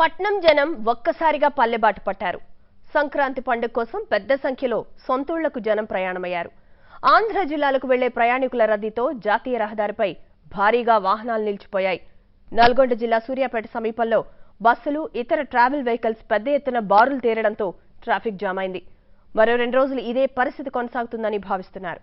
పట్నం జనం ఒక్కసారిగా పల్లెబాటు పట్టారు. సంక్రాంతి పండుగ కోసం పెద్ద సంఖ్యలో సొంతూళ్లకు జనం ప్రయాణమయ్యారు. ఆంధ్ర జిల్లాలకు వెళ్లే ప్రయాణికుల రద్దీతో జాతీయ రహదారిపై భారీగా వాహనాలు నిలిచిపోయాయి. నల్గొండ జిల్లా సూర్యాపేట సమీపంలో బస్సులు, ఇతర ట్రావెల్ వెహికల్స్ పెద్ద ఎత్తున బారులు తీరడంతో ట్రాఫిక్ జామ్ అయింది. మరో 2 రోజులు ఇదే పరిస్థితి కొనసాగుతుందని భావిస్తున్నారు.